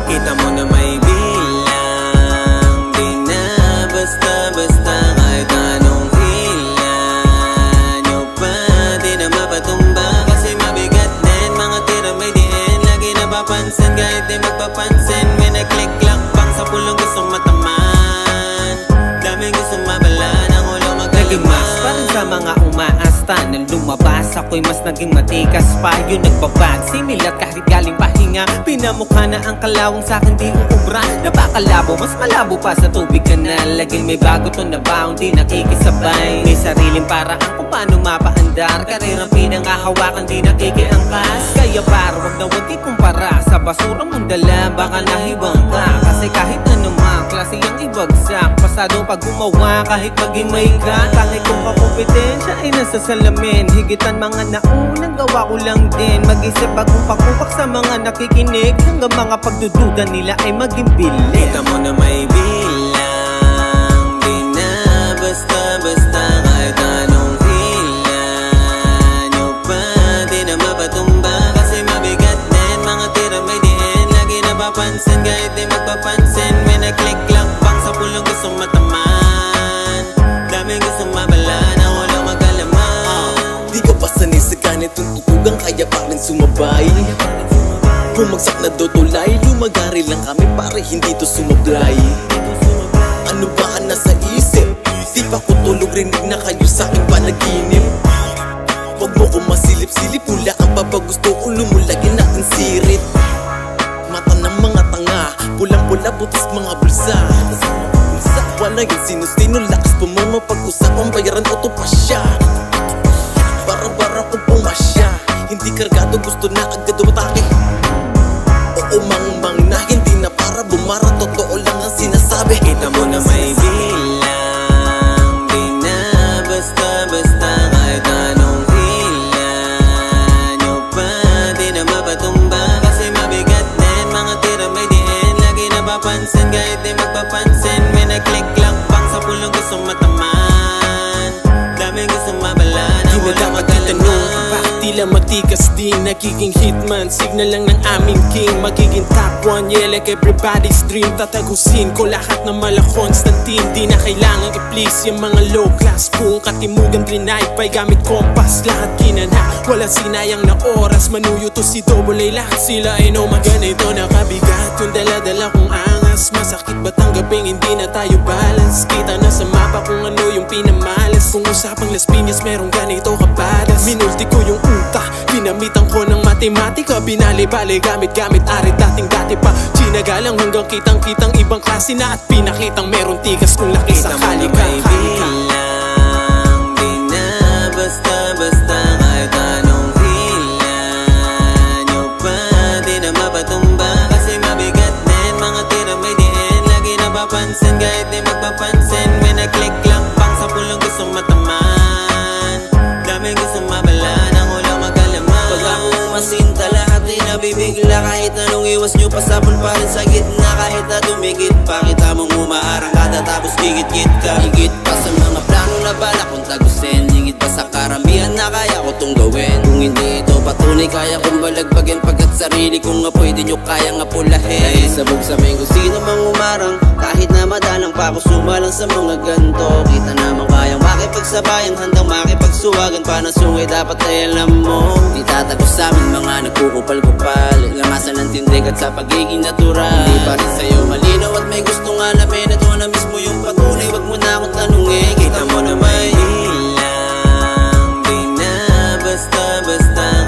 Kita mo na may bilang, di na basta-basta kahit anong hilan nyo pa, di na mapatumba. Kasi mabigat din, mga tira may diin, lagi napapansin kahit di magpapansin. May nag-click-clack pang sa pulong gustong mataman, daming gustong mabala ng ulo magkalimas. Parang sa mga umaasta nang lumabas, ako'y mas naging matikas pa. Yun nagbabag, similat kahit galing pahinga. Pinamukha na ang kalawang sa'kin di uubra. Napakalabo, mas malabo pa sa tubig kanal. Laging may bago to na baon, di nakikisabay. May sariling paraan kung paano mapaandar. Karirang pinangahawakan, di nakikiangkas. Kaya para wag na wag ikumpara sa basura mong dala, baka nahibang ka. Kasi kahit anumang klase ang ibagsak, pasado pag gumawa kahit maging may ka. Tangay kong kakompetensya ay nasa salamin. Higitan mga naunang gawa ko lang din. Mag-isip bagong pakupak sa mga nakikinig, hanggang mga pagdududa nila ay maging bilis. Kita mo na may bilang, di na basta-basta kahit anong hilan nyo pa, di na mapatumba. Kasi mabigat din, mga tira may diin, lagi napapansin kahit di magpapansin. May nag-click-clack pang sa pulong gustong mataman, daming gustong mabala ng ulo magkalaman. Di ka pa sanay sa ganitong tutugang, kaya pa rin sumabay. Bumagsak na dotulay, lumagari lang kami para hindi to sumablay. Ano ba ang nasa isip? Di pa ko tulog, rinig na kayo sa aking panaginip. Huwag mo ko masilip-silip, mula ang papagusto ko, lumulagyan natin sirit. Mata ng mga tanga, pulang-pula, butis mga bulsa. Wala yung sino-sino, lakas pa mo mapag-usap, ang bayaran o to pa siya. Bara-bara ko pumasya, hindi kargado, gusto na agad umatake. Umang-mang na, hindi na para bumara, totoo lang ang sinasabi. Kita mo na may bilang, di na basta-basta kahit anong hilan nyo pa, di na mapatumba. Kasi mabigat din, mga tira may diin, lagi napapansin kahit di magpapansin. May nag-click-clack pang sa pulong gustong mataman, daming gustong mabala ng ulo magkalaman. Tila matigas din, nagiging hitman, signal lang ng aming king. Magiging top 1, yeah, like everybody's dream. Tatagusin ko lahat ng mala Constantine. Di na kailangang i-please yung mga low class. Buong katimugan drinaypay gamit kompas. Lahat kinana, walang sinayang na oras. Manuyo to si Double A, lahat sila ay no maganito. Nakabigat yung dala-dala kong angas. Masakit ba tanggaping hindi na tayo balance? Kita na sa mapa kung ano yung pinamalas. Kung usapang Las Piñas merong ganito kapadas. Minulti ko yung utak, pinamitan ko ng matematika. Binali-bali gamit-gamit arit dating-dati pa. Ginagalang hanggang kitang-kitang ibang klase na. At pinakitang meron tigas kung laki sakali ka. Kita mo na may bilang, di na basta-basta kahit anong hilan nyo pa, di na mapatumba. Kasi mabigat din, mga tira may diin, lagi napapansin kahit di magpapansin. May nag-click-clack pang sa pulong gustong mataman, daming gustong mabala ng ulo magkalaman. Pag ako umasinta, lahat ay nabibigla. Kahit anong iwas nyo, pasapol pa rin sa gitna. Kahit na dumikit pa, kita mong umaarang kada tapos gigit-git ka. Higit pa sa mga plano na bala kong tagusin, higit pa sa karamihan na kaya ko tong gawin. Kung hindi ito patunay, kaya kong balagbagin, pagkat sarili kong nga pwede nyo kayang apulahin. Dahil sabog sa may kung sino mang umarang, kahit na madalang pa ako sumalang sa mga ganto. Kita naman kayang makipagsabayan, handang makipagsuwagan. Panasungay dapat ay alam mo, di tatagos sa amin mga nagkukupal-kupal. Lamasan ng tindig at sa pagiging natural. Hindi pa rin sa'yo malinaw at may gustong alamin. Ito na mismo yung patunay, wag mo na akong tanungin. Kita mo na may bilang, di na basta-basta